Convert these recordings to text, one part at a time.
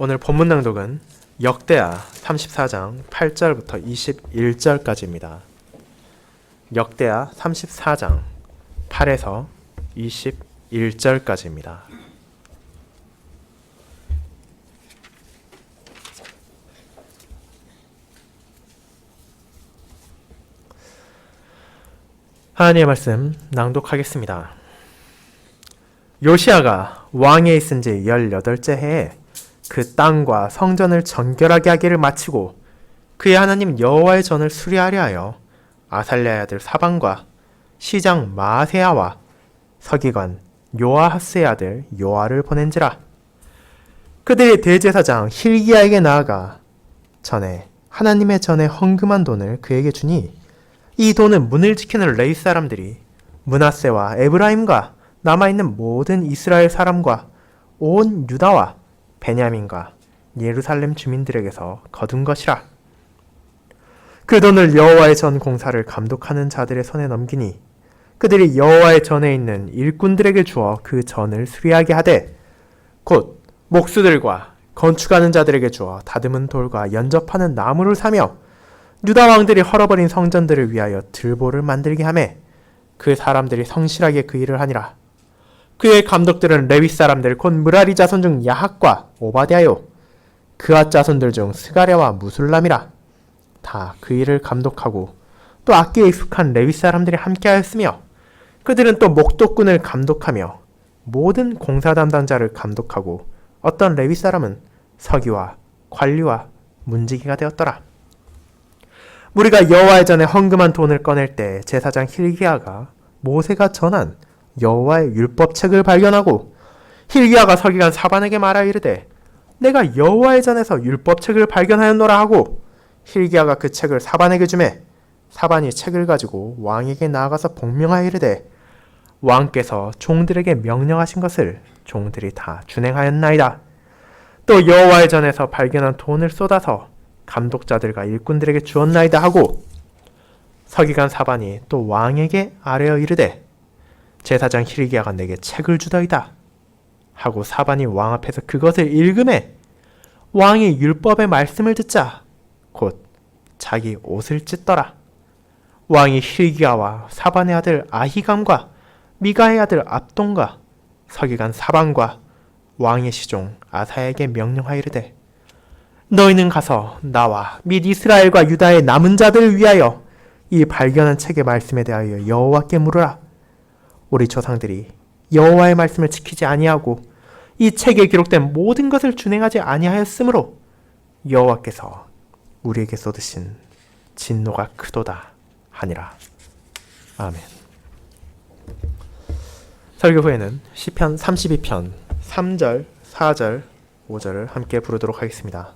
오늘 본문 낭독은 역대하 34장 8절부터 21절까지입니다. 역대하 34장 8에서 21절까지입니다. 하나님의 말씀 낭독하겠습니다. 요시야가 왕에 있은 지 18째 해에 그 땅과 성전을 정결하게 하기를 마치고 그의 하나님 여호와의 전을 수리하려 하여 아살랴의 아들 사반과 시장 마아세야와 서기관 요아하스의 아들 요아를 보낸지라. 그들이 대제사장 힐기야에게 나아가 전에 하나님의 전에 헌금한 돈을 그에게 주니 이 돈은 문을 지키는 레위 사람들이 므낫세와 에브라임과 남아있는 모든 이스라엘 사람과 온 유다와 베냐민과 예루살렘 주민들에게서 거둔 것이라. 그 돈을 여호와의 전 공사를 감독하는 자들의 손에 넘기니 그들이 여호와의 전에 있는 일꾼들에게 주어 그 전을 수리하게 하되 곧 목수들과 건축하는 자들에게 주어 다듬은 돌과 연접하는 나무를 사며 유다 왕들이 헐어버린 성전들을 위하여 들보를 만들게 하매 그 사람들이 성실하게 그 일을 하니라. 그의 감독들은 레위 사람들 곧 므라리 자손 중 야핫과 오바댜요 그앗 자손들 중 스가랴와 무술람이라. 다 그 일을 감독하고 또 악기에 익숙한 레위 사람들이 함께하였으며 그들은 또 목독군을 감독하며 모든 공사 담당자를 감독하고 어떤 레위 사람은 서기와 관리와 문지기가 되었더라. 우리가 여호와의 전에 헌금한 돈을 꺼낼 때 제사장 힐기야가 모세가 전한 여호와의 율법책을 발견하고 힐기야가 서기관 사반에게 말하여 이르되 내가 여호와의 전에서 율법책을 발견하였노라 하고 힐기야가 그 책을 사반에게 주매 사반이 책을 가지고 왕에게 나아가서 복명하여 이르되 왕께서 종들에게 명령하신 것을 종들이 다 준행하였나이다. 또 여호와의 전에서 발견한 돈을 쏟아서 감독자들과 일꾼들에게 주었나이다 하고 서기관 사반이 또 왕에게 아뢰어 이르되 제사장 힐기야가 내게 책을 주더이다 하고 사반이 왕 앞에서 그것을 읽음에 왕이 율법의 말씀을 듣자 곧 자기 옷을 찢더라. 왕이 힐기야와 사반의 아들 아히감과 미가의 아들 압돈과 서기관 사반과 왕의 시종 아사야에게 명령하여 이르되 너희는 가서 나와 및 이스라엘과 유다의 남은 자들을 위하여 이 발견한 책의 말씀에 대하여 여호와께 물으라. 우리 조상들이 여호와의 말씀을 지키지 아니하고 이 책에 기록된 모든 것을 준행하지 아니하였으므로 여호와께서 우리에게 쏟으신 진노가 크도다 하니라. 아멘. 설교 후에는 시편 32편 3절, 4절, 5절을 함께 부르도록 하겠습니다.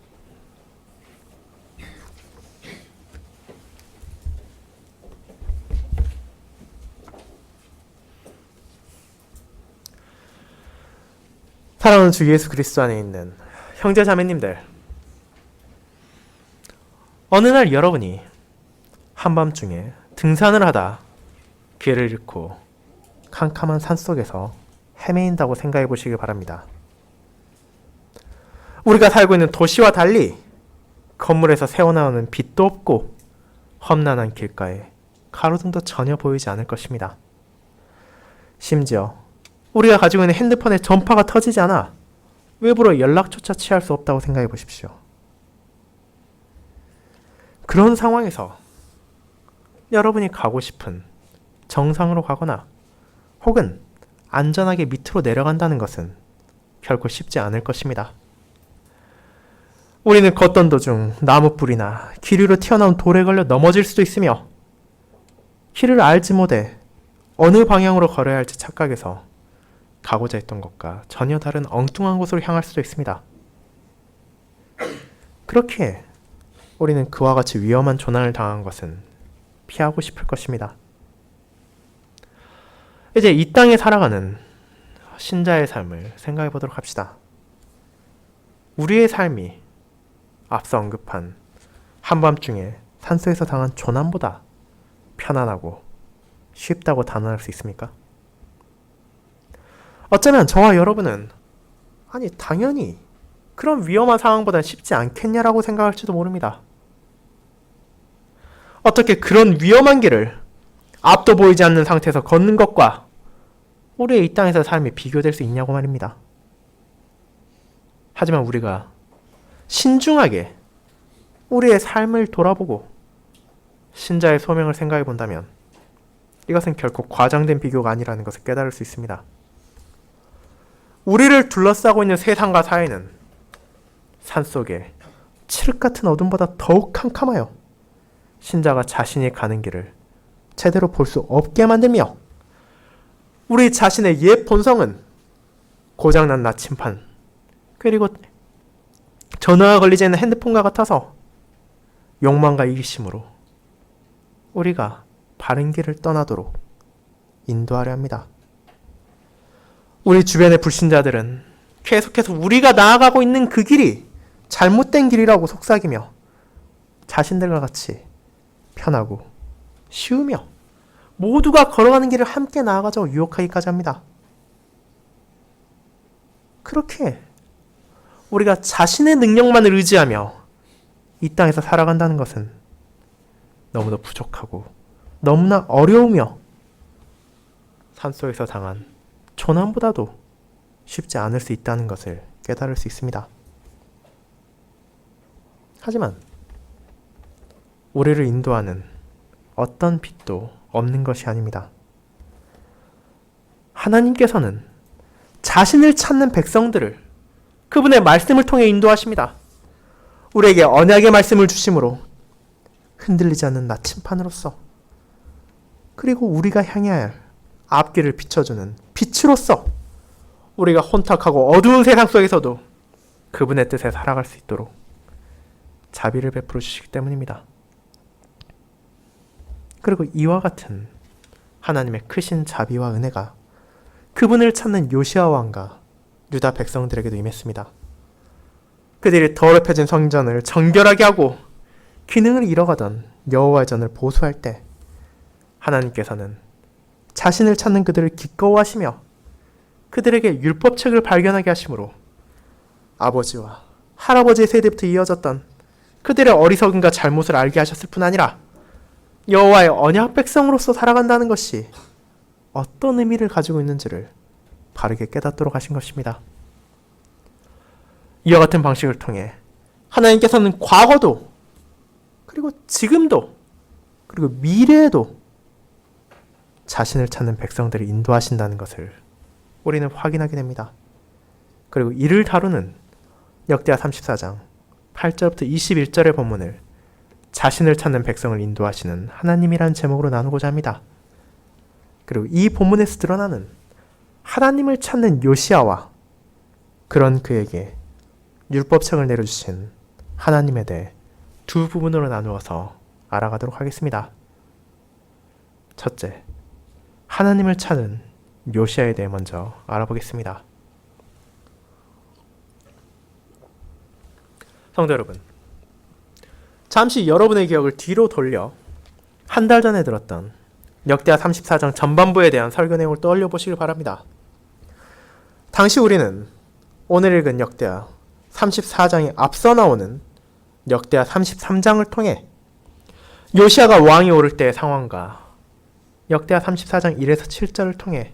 사랑하는 주 예수 그리스도 안에 있는 형제 자매님들, 어느 날 여러분이 한밤중에 등산을 하다 길을 잃고 캄캄한 산속에서 헤매인다고 생각해 보시기 바랍니다. 우리가 살고 있는 도시와 달리 건물에서 새어나오는 빛도 없고 험난한 길가에 가로등도 전혀 보이지 않을 것입니다. 심지어 우리가 가지고 있는 핸드폰의 전파가 터지지 않아 외부로 연락조차 취할 수 없다고 생각해 보십시오. 그런 상황에서 여러분이 가고 싶은 정상으로 가거나 혹은 안전하게 밑으로 내려간다는 것은 결코 쉽지 않을 것입니다. 우리는 걷던 도중 나무뿔이나 길 위로 튀어나온 돌에 걸려 넘어질 수도 있으며 길을 알지 못해 어느 방향으로 걸어야 할지 착각해서 가고자 했던 것과 전혀 다른 엉뚱한 곳으로 향할 수도 있습니다. 그렇기에 우리는 그와 같이 위험한 조난을 당한 것은 피하고 싶을 것입니다. 이제 이 땅에 살아가는 신자의 삶을 생각해 보도록 합시다. 우리의 삶이 앞서 언급한 한밤중에 산속에서 당한 조난보다 편안하고 쉽다고 단언할 수 있습니까? 어쩌면 저와 여러분은 당연히 그런 위험한 상황보단 쉽지 않겠냐라고 생각할지도 모릅니다. 어떻게 그런 위험한 길을 앞도 보이지 않는 상태에서 걷는 것과 우리의 이 땅에서 삶이 비교될 수 있냐고 말입니다. 하지만 우리가 신중하게 우리의 삶을 돌아보고 신자의 소명을 생각해 본다면 이것은 결코 과장된 비교가 아니라는 것을 깨달을 수 있습니다. 우리를 둘러싸고 있는 세상과 사회는 산속에 칠흑 같은 어둠보다 더욱 캄캄하여 신자가 자신이 가는 길을 제대로 볼 수 없게 만들며 우리 자신의 옛 본성은 고장난 나침판 그리고 전화가 걸리지 않는 핸드폰과 같아서 욕망과 이기심으로 우리가 바른 길을 떠나도록 인도하려 합니다. 우리 주변의 불신자들은 계속해서 우리가 나아가고 있는 그 길이 잘못된 길이라고 속삭이며 자신들과 같이 편하고 쉬우며 모두가 걸어가는 길을 함께 나아가자고 유혹하기까지 합니다. 그렇게 우리가 자신의 능력만을 의지하며 이 땅에서 살아간다는 것은 너무도 부족하고 너무나 어려우며 산속에서 당한 조난보다도 쉽지 않을 수 있다는 것을 깨달을 수 있습니다. 하지만 우리를 인도하는 어떤 빛도 없는 것이 아닙니다. 하나님께서는 자신을 찾는 백성들을 그분의 말씀을 통해 인도하십니다. 우리에게 언약의 말씀을 주심으로 흔들리지 않는 나침판으로서 그리고 우리가 향해야 할 앞길을 비춰주는 빛으로서 우리가 혼탁하고 어두운 세상 속에서도 그분의 뜻에 살아갈 수 있도록 자비를 베풀어 주시기 때문입니다. 그리고 이와 같은 하나님의 크신 자비와 은혜가 그분을 찾는 요시아 왕과 유다 백성들에게도 임했습니다. 그들이 더럽혀진 성전을 정결하게 하고 기능을 잃어가던 여호와의 전을 보수할 때 하나님께서는 자신을 찾는 그들을 기꺼워하시며 그들에게 율법책을 발견하게 하심으로 아버지와 할아버지의 세대부터 이어졌던 그들의 어리석음과 잘못을 알게 하셨을 뿐 아니라 여호와의 언약 백성으로서 살아간다는 것이 어떤 의미를 가지고 있는지를 바르게 깨닫도록 하신 것입니다. 이와 같은 방식을 통해 하나님께서는 과거도 그리고 지금도 그리고 미래에도 자신을 찾는 백성들을 인도하신다는 것을 우리는 확인하게 됩니다. 그리고 이를 다루는 역대하 34장 8절부터 21절의 본문을 자신을 찾는 백성을 인도하시는 하나님이라는 제목으로 나누고자 합니다. 그리고 이 본문에서 드러나는 하나님을 찾는 요시아와 그런 그에게 율법책을 내려주신 하나님에 대해 두 부분으로 나누어서 알아가도록 하겠습니다. 첫째, 하나님을 찾는 요시아에 대해 먼저 알아보겠습니다. 성도 여러분, 잠시 여러분의 기억을 뒤로 돌려 한 달 전에 들었던 역대하 34장 전반부에 대한 설교 내용을 떠올려 보시길 바랍니다. 당시 우리는 오늘 읽은 역대하 34장에 앞서 나오는 역대하 33장을 통해 요시아가 왕이 오를 때의 상황과 역대하 34장 1에서 7절을 통해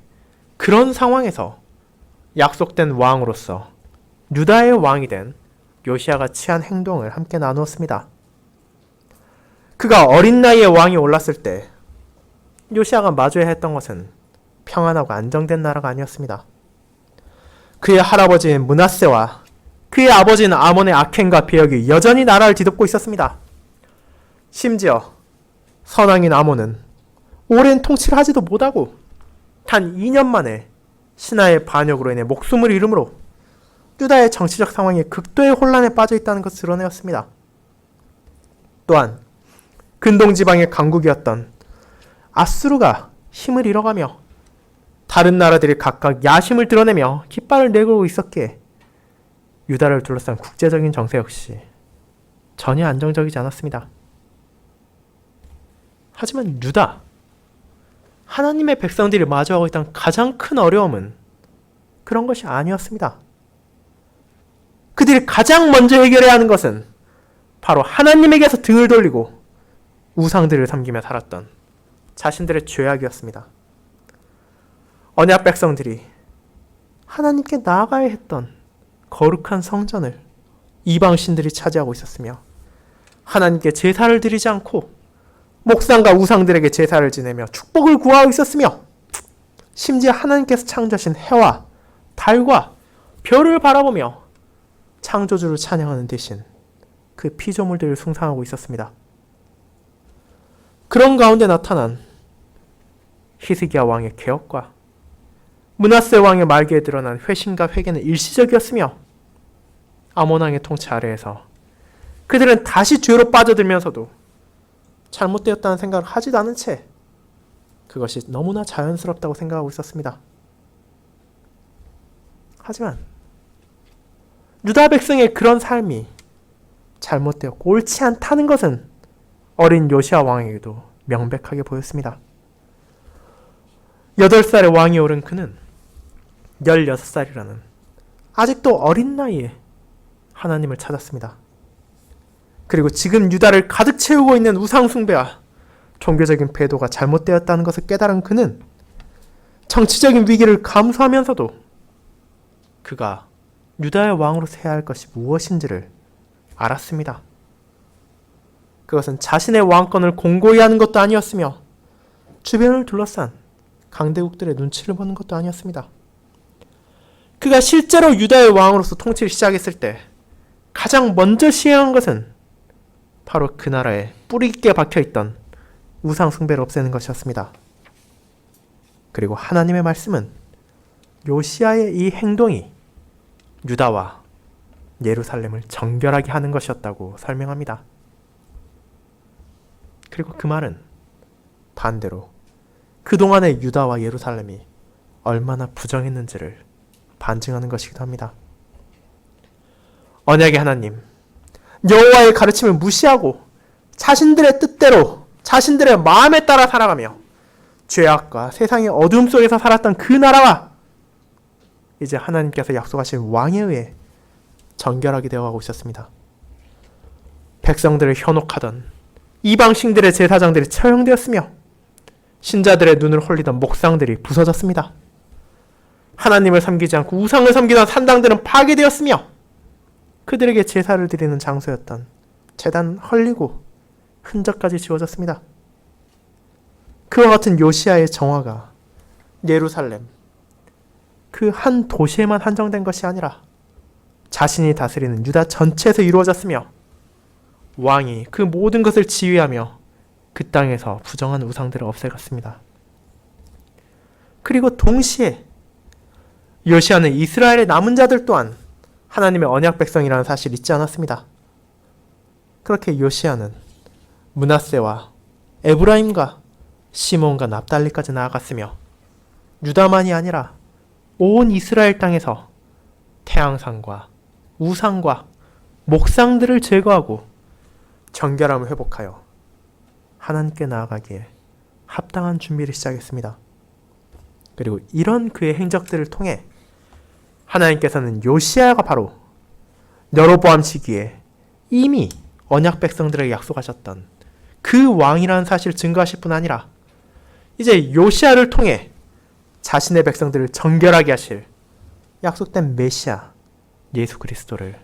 그런 상황에서 약속된 왕으로서 유다의 왕이 된 요시아가 취한 행동을 함께 나누었습니다. 그가 어린 나이에 왕이 올랐을 때 요시아가 마주해야 했던 것은 평안하고 안정된 나라가 아니었습니다. 그의 할아버지인 므낫세와 그의 아버지인 아몬의 악행과 배역이 여전히 나라를 뒤덮고 있었습니다. 심지어 선왕인 아몬은 오랜 통치를 하지도 못하고 단 2년 만에 신하의 반역으로 인해 목숨을 잃음으로 유다의 정치적 상황이 극도의 혼란에 빠져 있다는 것을 드러내었습니다. 또한 근동지방의 강국이었던 아수르가 힘을 잃어가며 다른 나라들이 각각 야심을 드러내며 깃발을 내걸고 있었기에 유다를 둘러싼 국제적인 정세 역시 전혀 안정적이지 않았습니다. 하지만 유다, 하나님의 백성들이 마주하고 있던 가장 큰 어려움은 그런 것이 아니었습니다. 그들이 가장 먼저 해결해야 하는 것은 바로 하나님에게서 등을 돌리고 우상들을 섬기며 살았던 자신들의 죄악이었습니다. 언약 백성들이 하나님께 나아가야 했던 거룩한 성전을 이방 신들이 차지하고 있었으며 하나님께 제사를 드리지 않고 목상과 우상들에게 제사를 지내며 축복을 구하고 있었으며 심지어 하나님께서 창조하신 해와 달과 별을 바라보며 창조주를 찬양하는 대신 그 피조물들을 숭상하고 있었습니다. 그런 가운데 나타난 히스기야 왕의 개혁과 므낫세 왕의 말기에 드러난 회심과 회개는 일시적이었으며 아몬 왕의 통치 아래에서 그들은 다시 죄로 빠져들면서도 잘못되었다는 생각을 하지도 않은 채 그것이 너무나 자연스럽다고 생각하고 있었습니다. 하지만 유다 백성의 그런 삶이 잘못되었고 옳지 않다는 것은 어린 요시야 왕에게도 명백하게 보였습니다. 8살의 왕이 오른 그는 16살이라는 아직도 어린 나이에 하나님을 찾았습니다. 그리고 지금 유다를 가득 채우고 있는 우상 숭배와 종교적인 배도가 잘못되었다는 것을 깨달은 그는 정치적인 위기를 감수하면서도 그가 유다의 왕으로 세야 할 것이 무엇인지를 알았습니다. 그것은 자신의 왕권을 공고히 하는 것도 아니었으며 주변을 둘러싼 강대국들의 눈치를 보는 것도 아니었습니다. 그가 실제로 유다의 왕으로서 통치를 시작했을 때 가장 먼저 시행한 것은 바로 그 나라에 뿌리 깊게 박혀있던 우상 숭배를 없애는 것이었습니다. 그리고 하나님의 말씀은 요시야의 이 행동이 유다와 예루살렘을 정결하게 하는 것이었다고 설명합니다. 그리고 그 말은 반대로 그동안의 유다와 예루살렘이 얼마나 부정했는지를 반증하는 것이기도 합니다. 언약의 하나님, 여호와의 가르침을 무시하고 자신들의 뜻대로 자신들의 마음에 따라 살아가며 죄악과 세상의 어두움 속에서 살았던 그 나라와 이제 하나님께서 약속하신 왕에 의해 정결하게 되어가고 있었습니다. 백성들을 현혹하던 이방신들의 제사장들이 처형되었으며 신자들의 눈을 홀리던 목상들이 부서졌습니다. 하나님을 섬기지 않고 우상을 섬기던 산당들은 파괴되었으며 그들에게 제사를 드리는 장소였던 제단은 헐리고 흔적까지 지워졌습니다. 그와 같은 요시야의 정화가 예루살렘 그 한 도시에만 한정된 것이 아니라 자신이 다스리는 유다 전체에서 이루어졌으며 왕이 그 모든 것을 지휘하며 그 땅에서 부정한 우상들을 없애갔습니다. 그리고 동시에 요시야는 이스라엘의 남은 자들 또한 하나님의 언약 백성이라는 사실을 잊지 않았습니다. 그렇게 요시야는 므낫세와 에브라임과 시몬과 납달리까지 나아갔으며 유다만이 아니라 온 이스라엘 땅에서 태양상과 우상과 목상들을 제거하고 정결함을 회복하여 하나님께 나아가기에 합당한 준비를 시작했습니다. 그리고 이런 그의 행적들을 통해 하나님께서는 요시야가 바로 여로보암 시기에 이미 언약 백성들에게 약속하셨던 그 왕이라는 사실을 증거하실 뿐 아니라 이제 요시야를 통해 자신의 백성들을 정결하게 하실 약속된 메시아 예수 그리스도를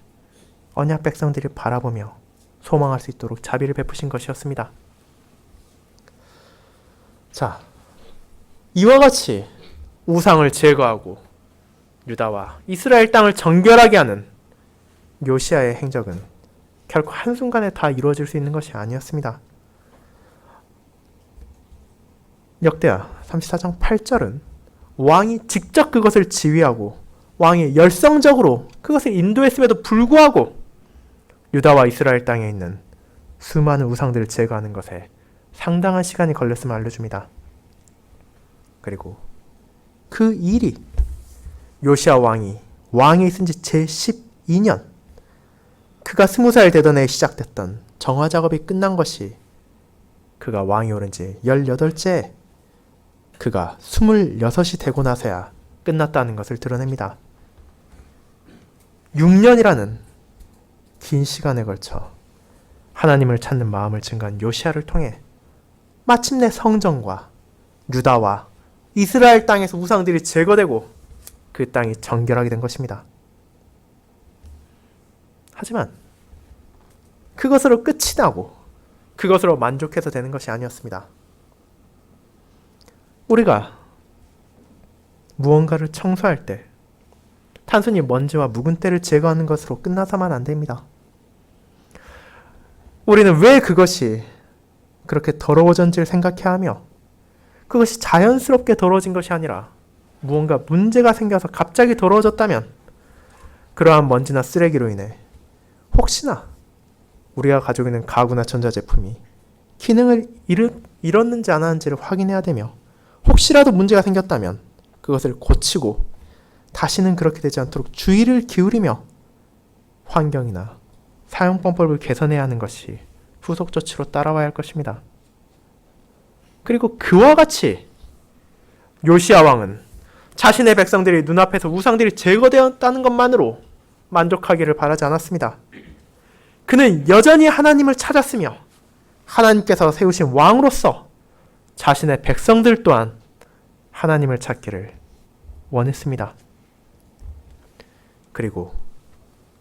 언약 백성들이 바라보며 소망할 수 있도록 자비를 베푸신 것이었습니다. 자, 이와 같이 우상을 제거하고 유다와 이스라엘 땅을 정결하게 하는 요시야의 행적은 결코 한순간에 다 이루어질 수 있는 것이 아니었습니다. 역대하 34장 8절은 왕이 직접 그것을 지휘하고 왕이 열성적으로 그것을 인도했음에도 불구하고 유다와 이스라엘 땅에 있는 수많은 우상들을 제거하는 것에 상당한 시간이 걸렸음을 알려줍니다. 그리고 그 일이 요시야 왕이 왕에 있은 지 제12년 그가 20살 되던 해에 시작됐던 정화 작업이 끝난 것이 그가 왕이 오른 지 18째 그가 26이 되고 나서야 끝났다는 것을 드러냅니다. 6년이라는 긴 시간에 걸쳐 하나님을 찾는 마음을 증가한 요시야를 통해 마침내 성전과 유다와 이스라엘 땅에서 우상들이 제거되고 그 땅이 정결하게 된 것입니다. 하지만 그것으로 끝이 나고 그것으로 만족해서 되는 것이 아니었습니다. 우리가 무언가를 청소할 때 단순히 먼지와 묵은 때를 제거하는 것으로 끝나서만 안 됩니다. 우리는 왜 그것이 그렇게 더러워졌는지를 생각해야 하며 그것이 자연스럽게 더러워진 것이 아니라 무언가 문제가 생겨서 갑자기 더러워졌다면 그러한 먼지나 쓰레기로 인해 혹시나 우리가 가지고 있는 가구나 전자제품이 기능을 잃었는지 안 하는지를 확인해야 되며 혹시라도 문제가 생겼다면 그것을 고치고 다시는 그렇게 되지 않도록 주의를 기울이며 환경이나 사용방법을 개선해야 하는 것이 후속 조치로 따라와야 할 것입니다. 그리고 그와 같이 요시야 왕은 자신의 백성들이 눈앞에서 우상들이 제거되었다는 것만으로 만족하기를 바라지 않았습니다. 그는 여전히 하나님을 찾았으며 하나님께서 세우신 왕으로서 자신의 백성들 또한 하나님을 찾기를 원했습니다. 그리고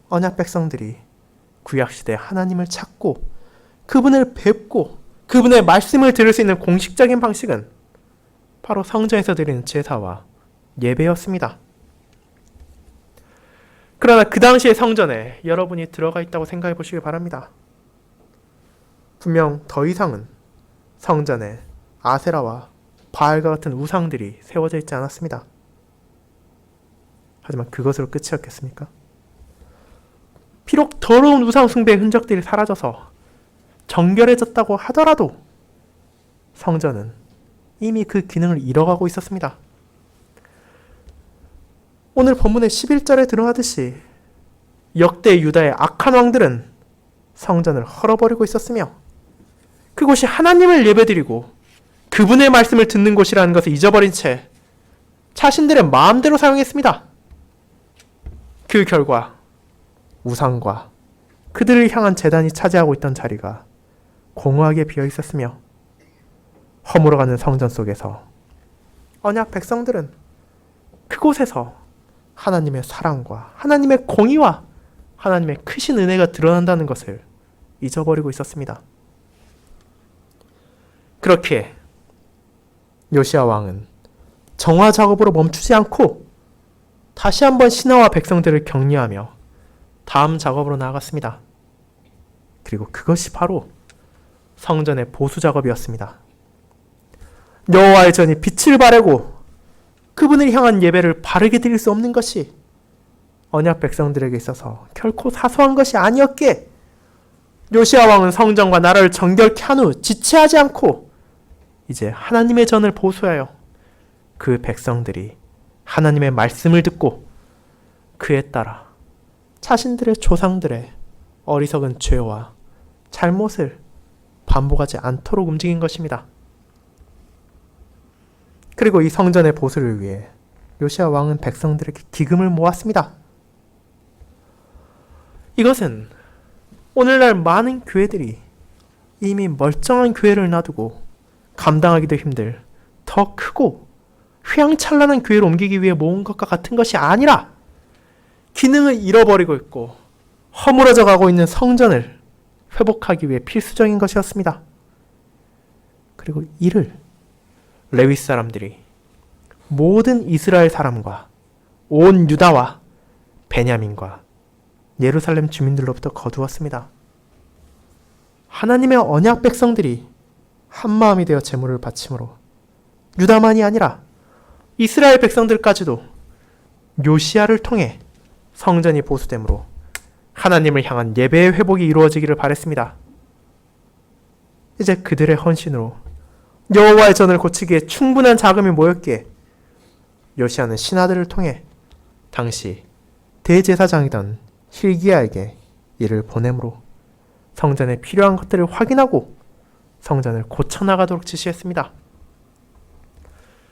언약 백성들이 구약시대에 하나님을 찾고 그분을 뵙고 그분의 말씀을 들을 수 있는 공식적인 방식은 바로 성전에서 드리는 제사와 예배였습니다. 그러나 그 당시의 성전에 여러분이 들어가 있다고 생각해 보시기 바랍니다. 분명 더 이상은 성전에 아세라와 바알과 같은 우상들이 세워져 있지 않았습니다. 하지만 그것으로 끝이었겠습니까? 비록 더러운 우상 숭배의 흔적들이 사라져서 정결해졌다고 하더라도 성전은 이미 그 기능을 잃어가고 있었습니다. 오늘 본문의 11절에 드러나듯이 역대 유다의 악한 왕들은 성전을 헐어버리고 있었으며 그곳이 하나님을 예배드리고 그분의 말씀을 듣는 곳이라는 것을 잊어버린 채 자신들의 마음대로 사용했습니다. 그 결과 우상과 그들을 향한 제단이 차지하고 있던 자리가 공허하게 비어 있었으며 허물어가는 성전 속에서 언약 백성들은 그곳에서 하나님의 사랑과 하나님의 공의와 하나님의 크신 은혜가 드러난다는 것을 잊어버리고 있었습니다. 그렇게 요시야 왕은 정화 작업으로 멈추지 않고 다시 한번 신하와 백성들을 격려하며 다음 작업으로 나아갔습니다. 그리고 그것이 바로 성전의 보수 작업이었습니다. 여호와의 전이 빛을 발하고 그분을 향한 예배를 바르게 드릴 수 없는 것이 언약 백성들에게 있어서 결코 사소한 것이 아니었기에 요시야 왕은 성전과 나라를 정결케 한 후 지체하지 않고 이제 하나님의 전을 보수하여 그 백성들이 하나님의 말씀을 듣고 그에 따라 자신들의 조상들의 어리석은 죄와 잘못을 반복하지 않도록 움직인 것입니다. 그리고 이 성전의 보수를 위해 요시야 왕은 백성들에게 기금을 모았습니다. 이것은 오늘날 많은 교회들이 이미 멀쩡한 교회를 놔두고 감당하기도 힘들 더 크고 휘황찬란한 교회로 옮기기 위해 모은 것과 같은 것이 아니라 기능을 잃어버리고 있고 허물어져 가고 있는 성전을 회복하기 위해 필수적인 것이었습니다. 그리고 이를 레위 사람들이 모든 이스라엘 사람과 온 유다와 베냐민과 예루살렘 주민들로부터 거두었습니다. 하나님의 언약 백성들이 한마음이 되어 제물을 바침으로 유다만이 아니라 이스라엘 백성들까지도 요시야를 통해 성전이 보수됨으로 하나님을 향한 예배의 회복이 이루어지기를 바랬습니다. 이제 그들의 헌신으로 여호와의 전을 고치기에 충분한 자금이 모였기에 요시야는 신하들을 통해 당시 대제사장이던 hil기야에게 이를 보내므로 성전에 필요한 것들을 확인하고 성전을 고쳐나가도록 지시했습니다.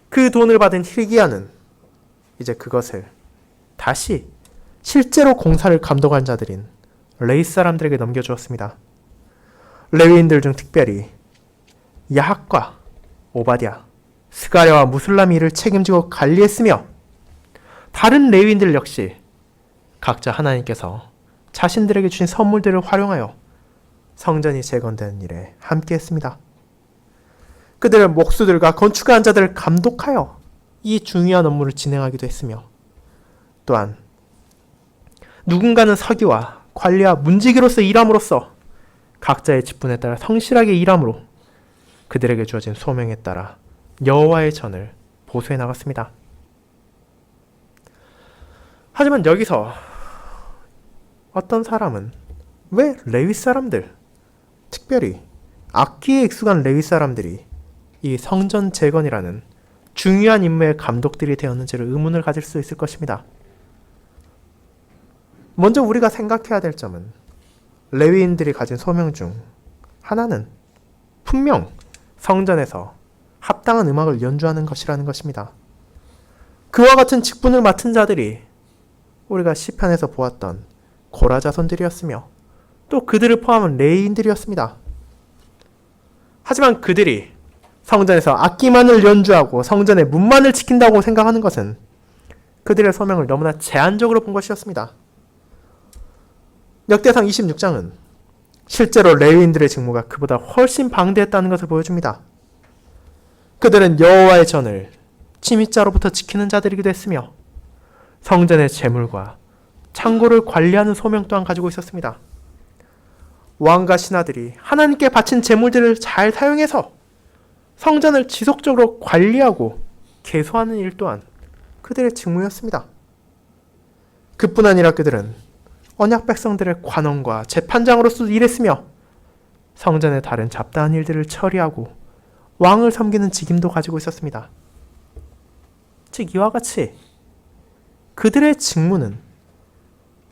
그 돈을 받은 hil기야는 이제 그것을 다시 실제로 공사를 감독한 자들인 레위 사람들에게 넘겨주었습니다. 레위인들 중 특별히 야학과 오바댜, 스가랴와 무술람이 이를 책임지고 관리했으며 다른 레위인들 역시 각자 하나님께서 자신들에게 주신 선물들을 활용하여 성전이 재건되는 일에 함께했습니다. 그들은 목수들과 건축한 자들을 감독하여 이 중요한 업무를 진행하기도 했으며 또한 누군가는 서기와 관리와 문지기로서 일함으로써 각자의 직분에 따라 성실하게 일함으로 그들에게 주어진 소명에 따라 여호와의 전을 보수해 나갔습니다. 하지만 여기서 어떤 사람은 왜 레위 사람들, 특별히 악기에 익숙한 레위 사람들이 이 성전 재건이라는 중요한 임무의 감독들이 되었는지를 의문을 가질 수 있을 것입니다. 먼저 우리가 생각해야 될 점은 레위인들이 가진 소명 중 하나는 분명 성전에서 합당한 음악을 연주하는 것이라는 것입니다. 그와 같은 직분을 맡은 자들이 우리가 시편에서 보았던 고라 자손들이었으며 또 그들을 포함한 레위인들이었습니다. 하지만 그들이 성전에서 악기만을 연주하고 성전의 문만을 지킨다고 생각하는 것은 그들의 소명을 너무나 제한적으로 본 것이었습니다. 역대상 26장은 실제로 레위인들의 직무가 그보다 훨씬 방대했다는 것을 보여줍니다. 그들은 여호와의 전을 침입자로부터 지키는 자들이기도 했으며 성전의 재물과 창고를 관리하는 소명 또한 가지고 있었습니다. 왕과 신하들이 하나님께 바친 재물들을 잘 사용해서 성전을 지속적으로 관리하고 개소하는 일 또한 그들의 직무였습니다. 그뿐 아니라 그들은 언약 백성들의 관원과 재판장으로서 일했으며 성전의 다른 잡다한 일들을 처리하고 왕을 섬기는 직임도 가지고 있었습니다. 즉 이와 같이 그들의 직무는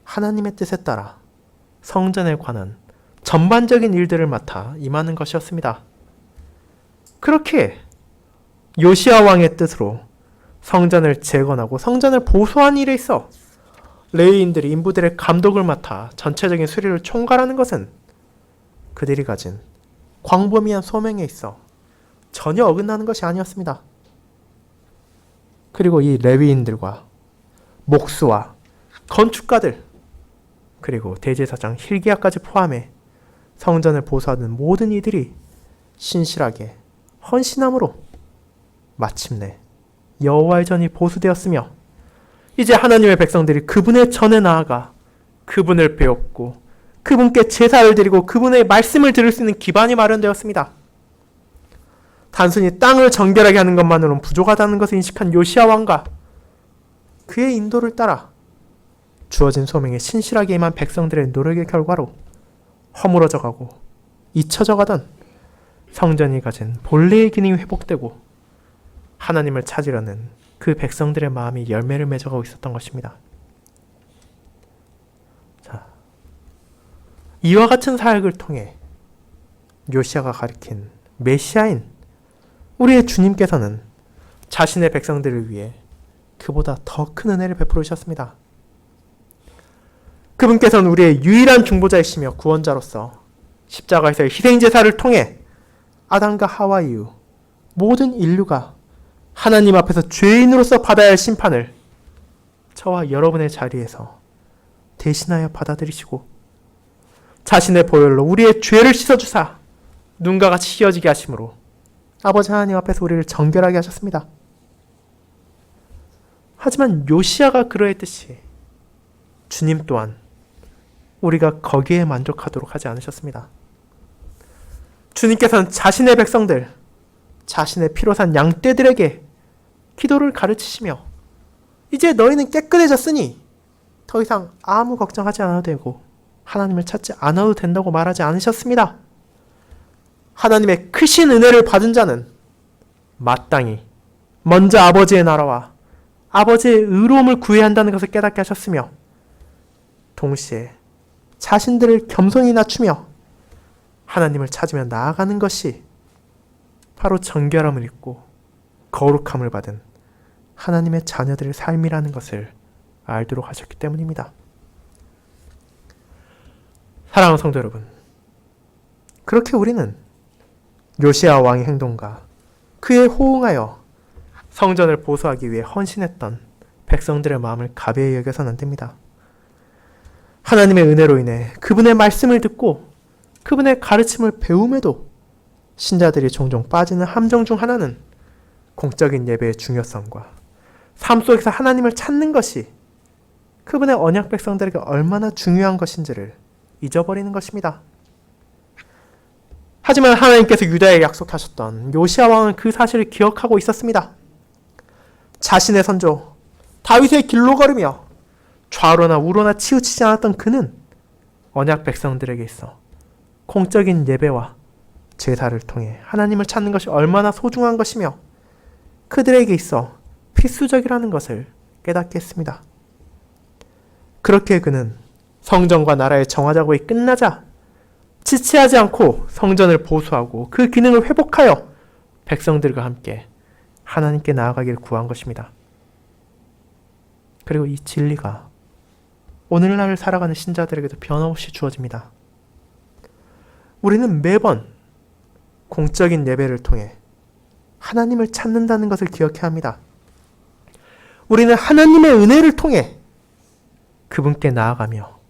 하나님의 뜻에 따라 성전에 관한 전반적인 일들을 맡아 임하는 것이었습니다. 그렇게 요시야 왕의 뜻으로 성전을 재건하고 성전을 보수한 일에 있어 레위인들이 인부들의 감독을 맡아 전체적인 수리를 총괄하는 것은 그들이 가진 광범위한 소명에 있어 전혀 어긋나는 것이 아니었습니다. 그리고 이 레위인들과 목수와 건축가들 그리고 대제사장 hil기야까지 포함해 성전을 보수하는 모든 이들이 신실하게 헌신함으로 마침내 여호와의 전이 보수되었으며 이제 하나님의 백성들이 그분의 전에 나아가 그분을 배웠고 그분께 제사를 드리고 그분의 말씀을 들을 수 있는 기반이 마련되었습니다. 단순히 땅을 정결하게 하는 것만으로는 부족하다는 것을 인식한 요시야 왕과 그의 인도를 따라 주어진 소명에 신실하게 임한 백성들의 노력의 결과로 허물어져 가고 잊혀져 가던 성전이 가진 본래의 기능이 회복되고 하나님을 찾으려는 그 백성들의 마음이 열매를 맺어가고 있었던 것입니다. 자, 이와 같은 사역을 통해 요시야가 가리킨 메시아인 우리의 주님께서는 자신의 백성들을 위해 그보다 더 큰 은혜를 베풀으셨습니다. 그분께서는 우리의 유일한 중보자이시며 구원자로서 십자가에서의 희생제사를 통해 아담과 하와 이후 모든 인류가 하나님 앞에서 죄인으로서 받아야 할 심판을 저와 여러분의 자리에서 대신하여 받아들이시고 자신의 보혈로 우리의 죄를 씻어주사 눈과 같이 휘어지게 하심으로 아버지 하나님 앞에서 우리를 정결하게 하셨습니다. 하지만 요시야가 그러했듯이 주님 또한 우리가 거기에 만족하도록 하지 않으셨습니다. 주님께서는 자신의 백성들, 자신의 피로 산 양떼들에게 기도를 가르치시며 이제 너희는 깨끗해졌으니 더 이상 아무 걱정하지 않아도 되고 하나님을 찾지 않아도 된다고 말하지 않으셨습니다. 하나님의 크신 은혜를 받은 자는 마땅히 먼저 아버지의 나라와 아버지의 의로움을 구해야 한다는 것을 깨닫게 하셨으며 동시에 자신들을 겸손히 낮추며 하나님을 찾으며 나아가는 것이 바로 정결함을 입고 거룩함을 받은 하나님의 자녀들의 삶이라는 것을 알도록 하셨기 때문입니다. 사랑하는 성도 여러분, 그렇게 우리는 요시야 왕의 행동과 그에 호응하여 성전을 보수하기 위해 헌신했던 백성들의 마음을 가벼이 여겨서는 안 됩니다. 하나님의 은혜로 인해 그분의 말씀을 듣고 그분의 가르침을 배움에도 신자들이 종종 빠지는 함정 중 하나는 공적인 예배의 중요성과 삶 속에서 하나님을 찾는 것이 그분의 언약 백성들에게 얼마나 중요한 것인지를 잊어버리는 것입니다. 하지만 하나님께서 유다에 약속하셨던 요시야 왕은 그 사실을 기억하고 있었습니다. 자신의 선조 다윗의 길로 걸으며 좌로나 우로나 치우치지 않았던 그는 언약 백성들에게 있어 공적인 예배와 제사를 통해 하나님을 찾는 것이 얼마나 소중한 것이며 그들에게 있어 필수적이라는 것을 깨닫게 했습니다. 그렇게 그는 성전과 나라의 정화작업이 끝나자 지체하지 않고 성전을 보수하고 그 기능을 회복하여 백성들과 함께 하나님께 나아가기를 구한 것입니다. 그리고 이 진리가 오늘날 살아가는 신자들에게도 변함없이 주어집니다. 우리는 매번 공적인 예배를 통해 하나님을 찾는다는 것을 기억해야 합니다. 우리는 하나님의 은혜를 통해 그분께 나아가며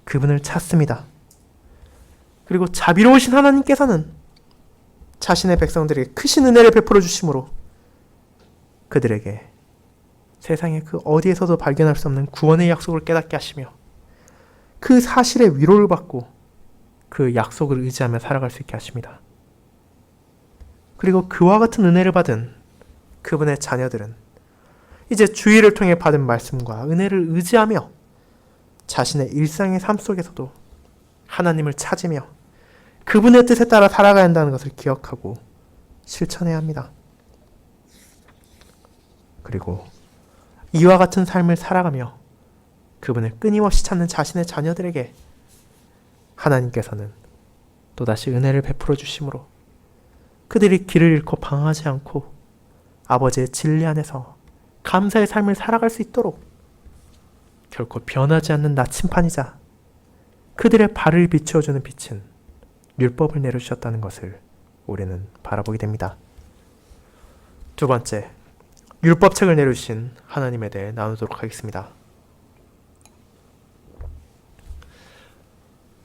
그분을 찾습니다. 그리고 자비로우신 하나님께서는 자신의 백성들에게 크신 은혜를 베풀어 주심으로 그들에게 세상의 그 어디에서도 발견할 수 없는 구원의 약속을 깨닫게 하시며 그 사실에 위로를 받고 그 약속을 의지하며 살아갈 수 있게 하십니다. 그리고 그와 같은 은혜를 받은 그분의 자녀들은 이제 주의를 통해 받은 말씀과 은혜를 의지하며 자신의 일상의 삶 속에서도 하나님을 찾으며 그분의 뜻에 따라 살아가야 한다는 것을 기억하고 실천해야 합니다. 그리고 이와 같은 삶을 살아가며 그분을 끊임없이 찾는 자신의 자녀들에게 하나님께서는 또다시 은혜를 베풀어 주심으로 그들이 길을 잃고 방황하지 않고 아버지의 진리 안에서 감사의 삶을 살아갈 수 있도록 결코 변하지 않는 나침판이자 그들의 발을 비추어주는 빛은 율법을 내려주셨다는 것을 우리는 바라보게 됩니다. 두 번째, 율법책을 내려주신 하나님에 대해 나누도록 하겠습니다.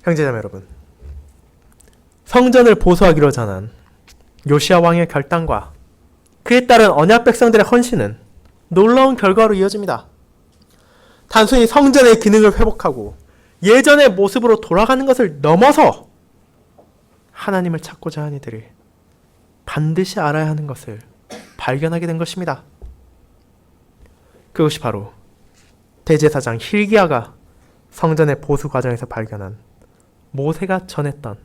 형제자매 여러분, 성전을 보수하기로 전한 요시야 왕의 결단과 그에 따른 언약 백성들의 헌신은 놀라운 결과로 이어집니다. 단순히 성전의 기능을 회복하고 예전의 모습으로 돌아가는 것을 넘어서 하나님을 찾고자 하는 이들이 반드시 알아야 하는 것을 발견하게 된 것입니다. 그것이 바로 대제사장 hil기야가 성전의 보수 과정에서 발견한 모세가 전했던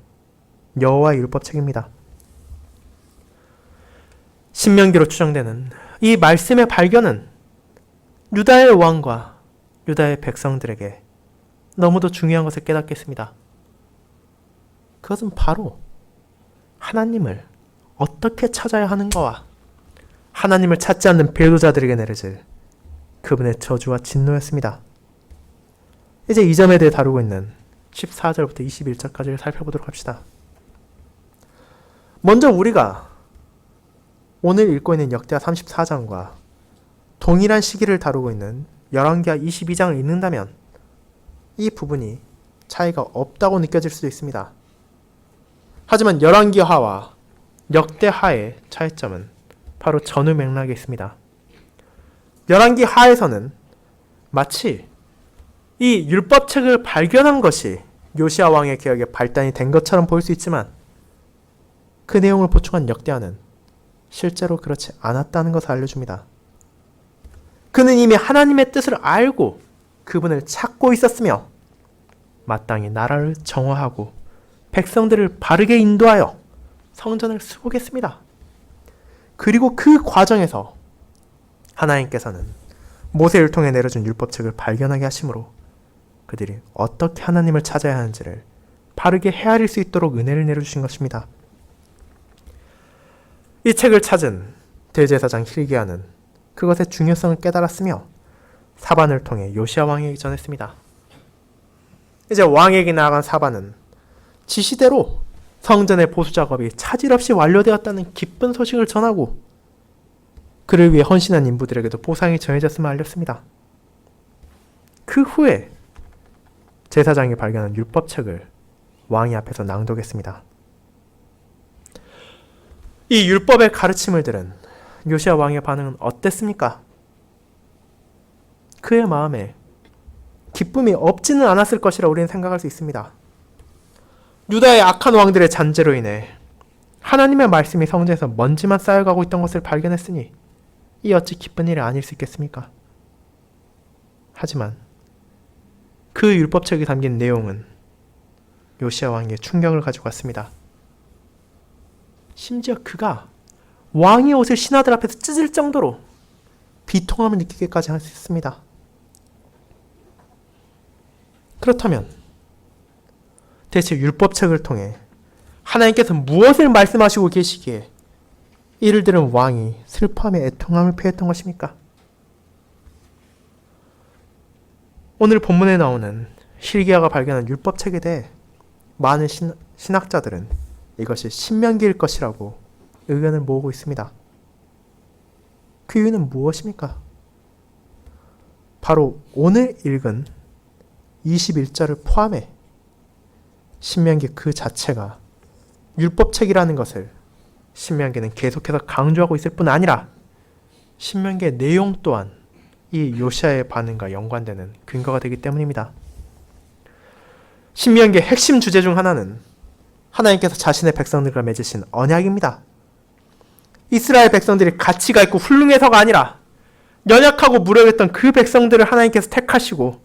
여호와의 율법책입니다. 신명기로 추정되는 이 말씀의 발견은 유다의 왕과 유다의 백성들에게 너무도 중요한 것을 깨닫게 했습니다. 그것은 바로 하나님을 어떻게 찾아야 하는가와 하나님을 찾지 않는 배도자들에게 내려질 그분의 저주와 진노였습니다. 이제 이 점에 대해 다루고 있는 14절부터 21절까지를 살펴보도록 합시다. 먼저 우리가 오늘 읽고 있는 역대하 34장과 동일한 시기를 다루고 있는 열왕기하 22장을 읽는다면 이 부분이 차이가 없다고 느껴질 수도 있습니다. 하지만 열왕기하와 역대하의 차이점은 바로 전후 맥락에 있습니다. 열왕기하에서는 마치 이 율법책을 발견한 것이 요시야 왕의 개혁의 발단이 된 것처럼 보일 수 있지만 그 내용을 보충한 역대하는 실제로 그렇지 않았다는 것을 알려줍니다. 그는 이미 하나님의 뜻을 알고 그분을 찾고 있었으며 마땅히 나라를 정화하고 백성들을 바르게 인도하여 성전을 수복했습니다. 그리고 그 과정에서 하나님께서는 모세를 통해 내려준 율법책을 발견하게 하심으로 그들이 어떻게 하나님을 찾아야 하는지를 바르게 헤아릴 수 있도록 은혜를 내려주신 것입니다. 이 책을 찾은 대제사장 hil기야는 그것의 중요성을 깨달았으며 사반을 통해 요시야 왕에게 전했습니다. 이제 왕에게 나아간 사반은 지시대로 성전의 보수 작업이 차질 없이 완료되었다는 기쁜 소식을 전하고 그를 위해 헌신한 인부들에게도 보상이 정해졌음을 알렸습니다. 그 후에 제사장이 발견한 율법책을 왕이 앞에서 낭독했습니다. 이 율법의 가르침을 들은 요시야 왕의 반응은 어땠습니까? 그의 마음에 기쁨이 없지는 않았을 것이라 우리는 생각할 수 있습니다. 유다의 악한 왕들의 잔재로 인해 하나님의 말씀이 성전에서 먼지만 쌓여가고 있던 것을 발견했으니 이 어찌 기쁜 일이 아닐 수 있겠습니까? 하지만 그 율법책에 담긴 내용은 요시야 왕에게 충격을 가지고 왔습니다. 심지어 그가 왕의 옷을 신하들 앞에서 찢을 정도로 비통함을 느끼게까지 했습니다. 그렇다면 대체 율법책을 통해 하나님께서 무엇을 말씀하시고 계시기에 이를 들은 왕이 슬퍼함에 애통함을 표했던 것입니까? 오늘 본문에 나오는 hil기야가 발견한 율법책에 대해 많은 신학자들은 이것이 신명기일 것이라고 의견을 모으고 있습니다. 그 이유는 무엇입니까? 바로 오늘 읽은 21절을 포함해 신명기 그 자체가 율법책이라는 것을 신명기는 계속해서 강조하고 있을 뿐 아니라 신명기의 내용 또한 이 요시야의 반응과 연관되는 근거가 되기 때문입니다. 신명기의 핵심 주제 중 하나는 하나님께서 자신의 백성들과 맺으신 언약입니다. 이스라엘 백성들이 가치가 있고 훌륭해서가 아니라 연약하고 무력했던 그 백성들을 하나님께서 택하시고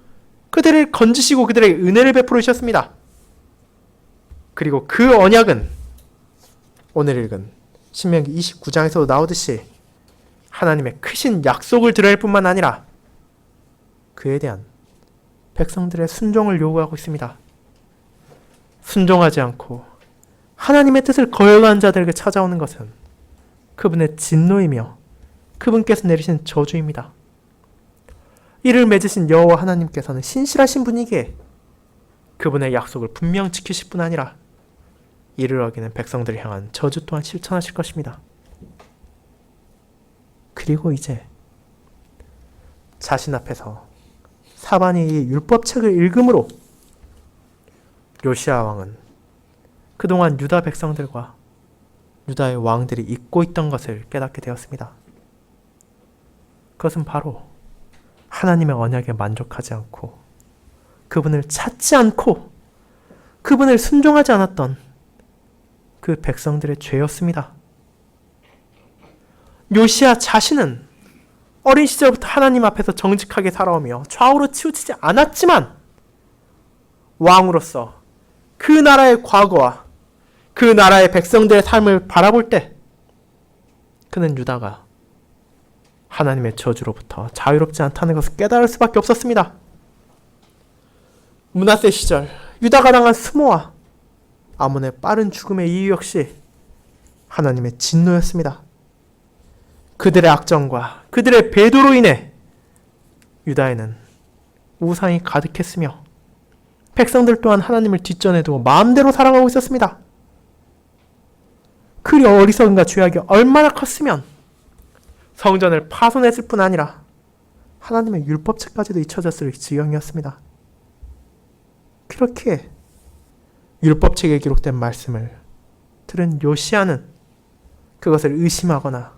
그들을 건지시고 그들에게 은혜를 베풀으셨습니다. 그리고 그 언약은 오늘 읽은 신명기 29장에서도 나오듯이 하나님의 크신 약속을 드러낼 뿐만 아니라 그에 대한 백성들의 순종을 요구하고 있습니다. 순종하지 않고 하나님의 뜻을 거역한 자들에게 찾아오는 것은 그분의 진노이며 그분께서 내리신 저주입니다. 이를 맺으신 여호와 하나님께서는 신실하신 분이기에 그분의 약속을 분명 지키실 뿐 아니라 이를 어기는 백성들을 향한 저주 또한 실천하실 것입니다. 그리고 이제 자신 앞에서 사반이 이 율법책을 읽음으로 요시야 왕은 그동안 유다 백성들과 유다의 왕들이 잊고 있던 것을 깨닫게 되었습니다. 그것은 바로 하나님의 언약에 만족하지 않고 그분을 찾지 않고 그분을 순종하지 않았던 그 백성들의 죄였습니다. 요시야 자신은 어린 시절부터 하나님 앞에서 정직하게 살아오며 좌우로 치우치지 않았지만 왕으로서 그 나라의 과거와 그 나라의 백성들의 삶을 바라볼 때 그는 유다가 하나님의 저주로부터 자유롭지 않다는 것을 깨달을 수밖에 없었습니다. 므낫세 시절 유다가 당한 스모와 아몬의 빠른 죽음의 이유 역시 하나님의 진노였습니다. 그들의 악정과 그들의 배도로 인해 유다에는 우상이 가득했으며 백성들 또한 하나님을 뒷전에 두고 마음대로 살아가고 있었습니다. 그 어리석음과 죄악이 얼마나 컸으면 성전을 파손했을 뿐 아니라 하나님의 율법책까지도 잊혀졌을 지경이었습니다. 그렇게 율법책에 기록된 말씀을 들은 요시야는 그것을 의심하거나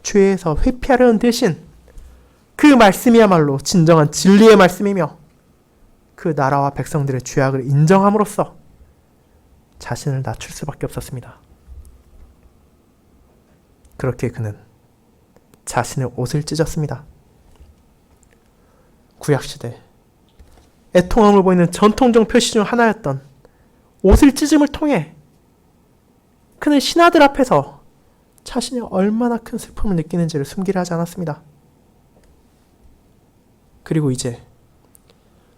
죄에서 회피하려는 대신 그 말씀이야말로 진정한 진리의 말씀이며 그 나라와 백성들의 죄악을 인정함으로써 자신을 낮출 수밖에 없었습니다. 그렇게 그는 자신의 옷을 찢었습니다. 구약시대 애통함을 보이는 전통적 표시 중 하나였던 옷을 찢음을 통해 그는 신하들 앞에서 자신이 얼마나 큰 슬픔을 느끼는지를 숨기려 하지 않았습니다. 그리고 이제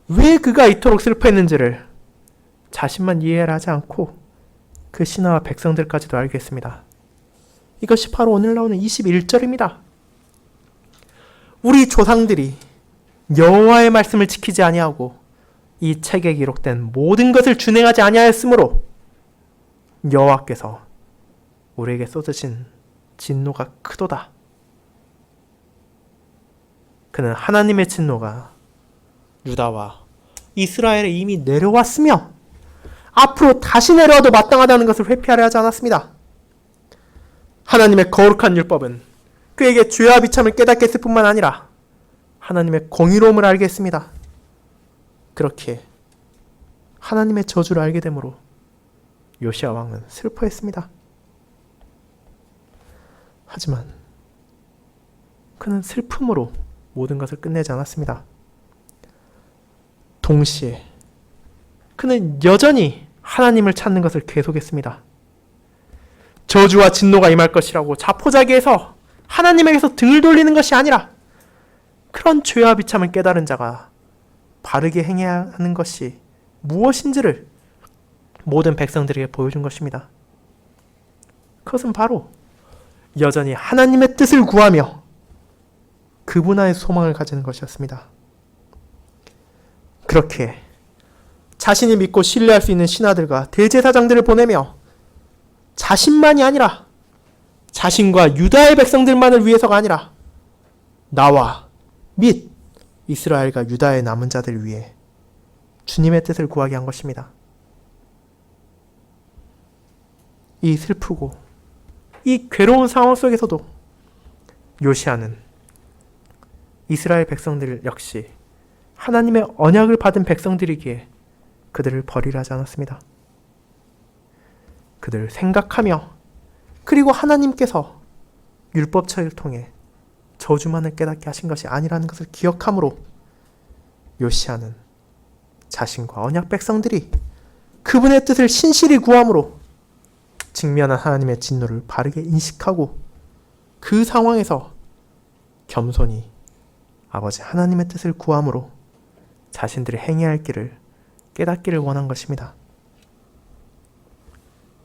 왜 그가 이토록 슬퍼했는지를 자신만 이해를 하지 않고 그 신하와 백성들까지도 알게 했습니다. 이것이 바로 오늘 나오는 21절입니다. 우리 조상들이 여호와의 말씀을 지키지 아니하고 이 책에 기록된 모든 것을 준행하지 아니하였으므로 여호와께서 우리에게 쏟으신 진노가 크도다. 그는 하나님의 진노가 유다와 이스라엘에 이미 내려왔으며 앞으로 다시 내려와도 마땅하다는 것을 회피하려 하지 않았습니다. 하나님의 거룩한 율법은 그에게 죄와 비참을 깨닫게 했을 뿐만 아니라 하나님의 공의로움을 알게 했습니다. 그렇게 하나님의 저주를 알게 되므로 요시야 왕은 슬퍼했습니다. 하지만 그는 슬픔으로 모든 것을 끝내지 않았습니다. 동시에 그는 여전히 하나님을 찾는 것을 계속했습니다. 저주와 진노가 임할 것이라고 자포자기해서 하나님에게서 등을 돌리는 것이 아니라 그런 죄와 비참을 깨달은 자가 바르게 행해야 하는 것이 무엇인지를 모든 백성들에게 보여준 것입니다. 그것은 바로 여전히 하나님의 뜻을 구하며 그분 안에 소망을 가지는 것이었습니다. 그렇게 자신이 믿고 신뢰할 수 있는 신하들과 대제사장들을 보내며 자신만이 아니라 자신과 유다의 백성들만을 위해서가 아니라 나와 및 이스라엘과 유다의 남은 자들 위해 주님의 뜻을 구하게 한 것입니다. 이 슬프고 이 괴로운 상황 속에서도 요시야는 이스라엘 백성들 역시 하나님의 언약을 받은 백성들이기에 그들을 버리려 하지 않았습니다. 그들을 생각하며 그리고 하나님께서 율법책을 통해 저주만을 깨닫게 하신 것이 아니라는 것을 기억함으로 요시야는 자신과 언약 백성들이 그분의 뜻을 신실히 구함으로 직면한 하나님의 진노를 바르게 인식하고 그 상황에서 겸손히 아버지 하나님의 뜻을 구함으로 자신들이 행해야 할 길을 깨닫기를 원한 것입니다.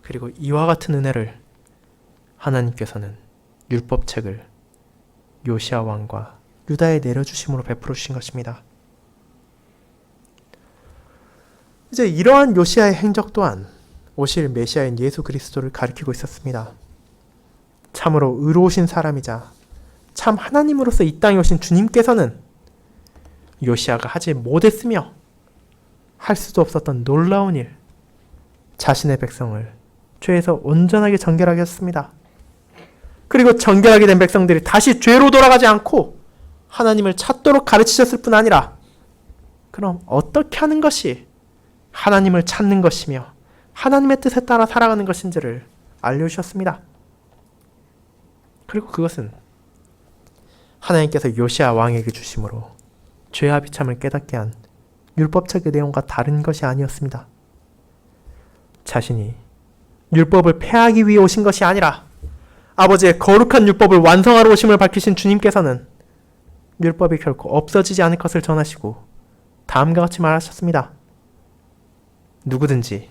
그리고 이와 같은 은혜를 하나님께서는 율법책을 요시야 왕과 유다에 내려주심으로 베풀어 주신 것입니다. 이제 이러한 요시야의 행적 또한 오실 메시아인 예수 그리스도를 가리키고 있었습니다. 참으로 의로우신 사람이자 참 하나님으로서 이 땅에 오신 주님께서는 요시야가 하지 못했으며 할 수도 없었던 놀라운 일, 자신의 백성을 죄에서 온전하게 정결하게 했습니다. 그리고 정결하게 된 백성들이 다시 죄로 돌아가지 않고 하나님을 찾도록 가르치셨을 뿐 아니라 그럼 어떻게 하는 것이 하나님을 찾는 것이며 하나님의 뜻에 따라 살아가는 것인지를 알려주셨습니다. 그리고 그것은 하나님께서 요시야 왕에게 주심으로 죄와 비참을 깨닫게 한 율법책의 내용과 다른 것이 아니었습니다. 자신이 율법을 폐하기 위해 오신 것이 아니라 아버지의 거룩한 율법을 완성하러 오심을 밝히신 주님께서는 율법이 결코 없어지지 않을 것을 전하시고 다음과 같이 말하셨습니다. 누구든지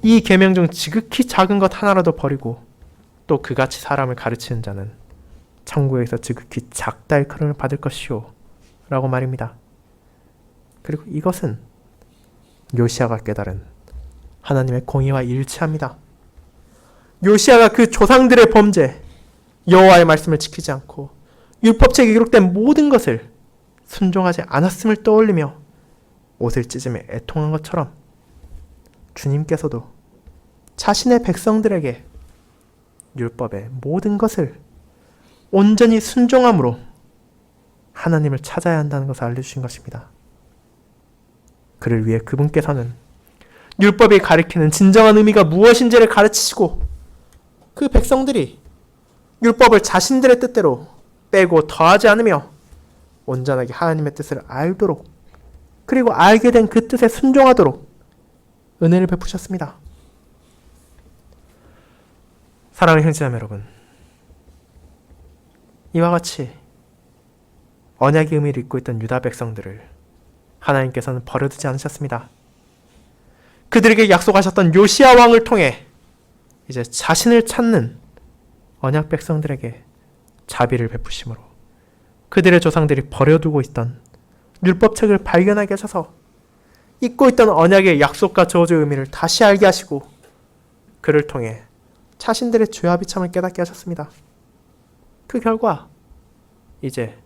이 계명 중 지극히 작은 것 하나라도 버리고 또 그같이 사람을 가르치는 자는 천국에서 지극히 작다 일컬음을 받을 것이요 라고 말입니다. 그리고 이것은 요시야가 깨달은 하나님의 공의와 일치합니다. 요시야가 그 조상들의 범죄, 여호와의 말씀을 지키지 않고 율법책에 기록된 모든 것을 순종하지 않았음을 떠올리며 옷을 찢으며 애통한 것처럼 주님께서도 자신의 백성들에게 율법의 모든 것을 온전히 순종함으로 하나님을 찾아야 한다는 것을 알려주신 것입니다. 그를 위해 그분께서는 율법이 가리키는 진정한 의미가 무엇인지를 가르치시고 그 백성들이 율법을 자신들의 뜻대로 빼고 더하지 않으며 온전하게 하나님의 뜻을 알도록 그리고 알게 된 그 뜻에 순종하도록 은혜를 베푸셨습니다. 사랑하는 형제자매 여러분, 이와 같이 언약의 의미를 잊고 있던 유다 백성들을 하나님께서는 버려두지 않으셨습니다. 그들에게 약속하셨던 요시야 왕을 통해 이제 자신을 찾는 언약 백성들에게 자비를 베푸심으로 그들의 조상들이 버려두고 있던 율법책을 발견하게 하셔서 잊고 있던 언약의 약속과 저주의 의미를 다시 알게 하시고 그를 통해 자신들의 죄와 비참을 깨닫게 하셨습니다. 그 결과 이제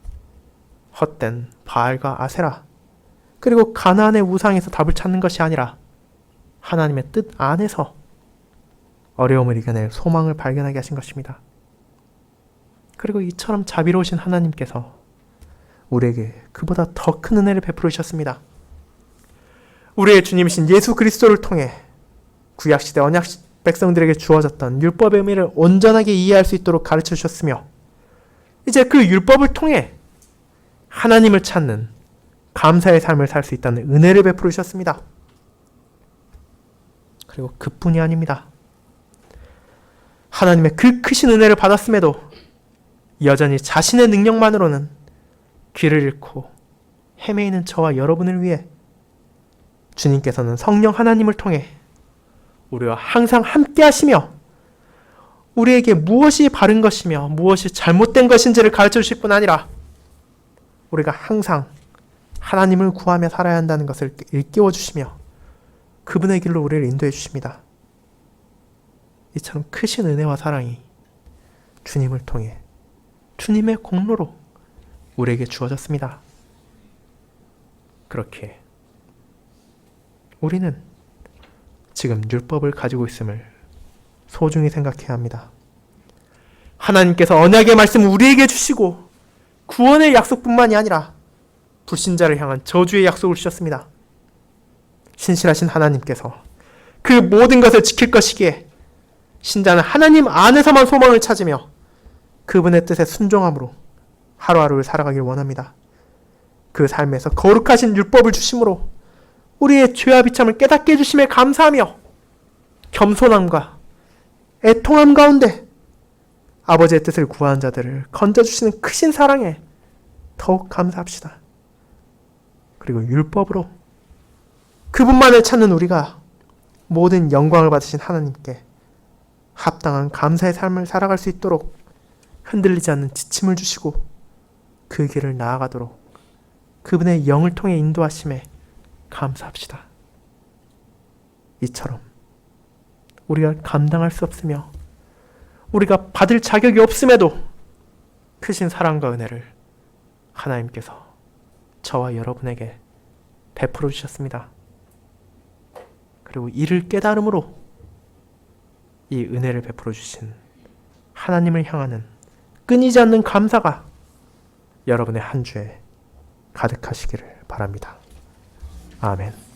헛된 바알과 아세라 그리고 가나안의 우상에서 답을 찾는 것이 아니라 하나님의 뜻 안에서 어려움을 이겨낼 소망을 발견하게 하신 것입니다. 그리고 이처럼 자비로우신 하나님께서 우리에게 그보다 더 큰 은혜를 베풀으셨습니다. 우리의 주님이신 예수 그리스도를 통해 구약시대 언약 백성들에게 주어졌던 율법의 의미를 온전하게 이해할 수 있도록 가르쳐 주셨으며 이제 그 율법을 통해 하나님을 찾는 감사의 삶을 살 수 있다는 은혜를 베풀으셨습니다. 그리고 그뿐이 아닙니다. 하나님의 그 크신 은혜를 받았음에도 여전히 자신의 능력만으로는 길을 잃고 헤매이는 저와 여러분을 위해 주님께서는 성령 하나님을 통해 우리와 항상 함께 하시며 우리에게 무엇이 바른 것이며 무엇이 잘못된 것인지를 가르쳐 주실 뿐 아니라 우리가 항상 하나님을 구하며 살아야 한다는 것을 일깨워 주시며 그분의 길로 우리를 인도해 주십니다. 이처럼 크신 은혜와 사랑이 주님을 통해 주님의 공로로 우리에게 주어졌습니다. 그렇게 우리는 지금 율법을 가지고 있음을 소중히 생각해야 합니다. 하나님께서 언약의 말씀을 우리에게 주시고 구원의 약속뿐만이 아니라 불신자를 향한 저주의 약속을 주셨습니다. 신실하신 하나님께서 그 모든 것을 지킬 것이기에 신자는 하나님 안에서만 소망을 찾으며 그분의 뜻에 순종함으로 하루하루를 살아가길 원합니다. 그 삶에서 거룩하신 율법을 주심으로 우리의 죄와 비참을 깨닫게 해주심에 감사하며 겸손함과 애통함 가운데 아버지의 뜻을 구하는 자들을 건져주시는 크신 사랑에 더욱 감사합시다. 그리고 율법으로 그분만을 찾는 우리가 모든 영광을 받으신 하나님께 합당한 감사의 삶을 살아갈 수 있도록 흔들리지 않는 지침을 주시고 그 길을 나아가도록 그분의 영을 통해 인도하심에 감사합시다. 이처럼 우리가 감당할 수 없으며 우리가 받을 자격이 없음에도 크신 사랑과 은혜를 하나님께서 저와 여러분에게 베풀어 주셨습니다. 그리고 이를 깨달음으로 이 은혜를 베풀어 주신 하나님을 향하는 끊이지 않는 감사가 여러분의 한 주에 가득하시기를 바랍니다. 아멘.